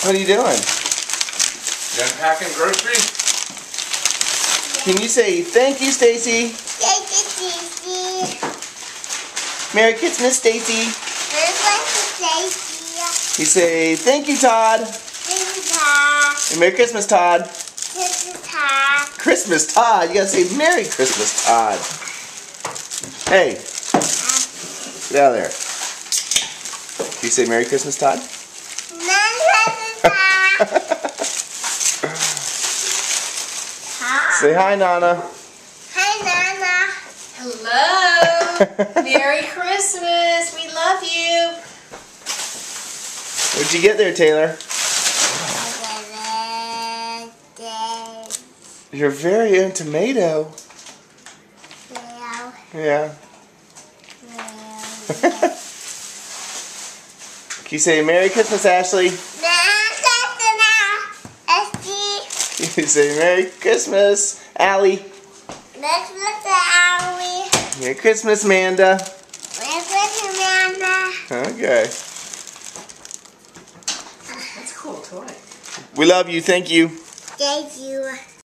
What are you doing? You unpacking groceries? Can you say thank you, Stacy? Thank you, Stacy. Merry Christmas, Stacy. Merry Christmas, Stacy. You say thank you, Todd. Thank you, Todd. And Merry Christmas, Todd. Christmas, Todd. Christmas, Todd. You gotta say Merry Christmas, Todd. Hey, get out of there. Can you say Merry Christmas, Todd? Merry Christmas, Todd. Say hi, Nana. Hi, Nana. Hello. Merry Christmas. We love you. What'd you get there, Taylor? Your very own tomato. Yeah. Can you say Merry Christmas, Ashley? Can you say Merry Christmas, Allie? Merry Christmas, Amanda. Okay. That's a cool toy. We love you. Thank you. Thank you.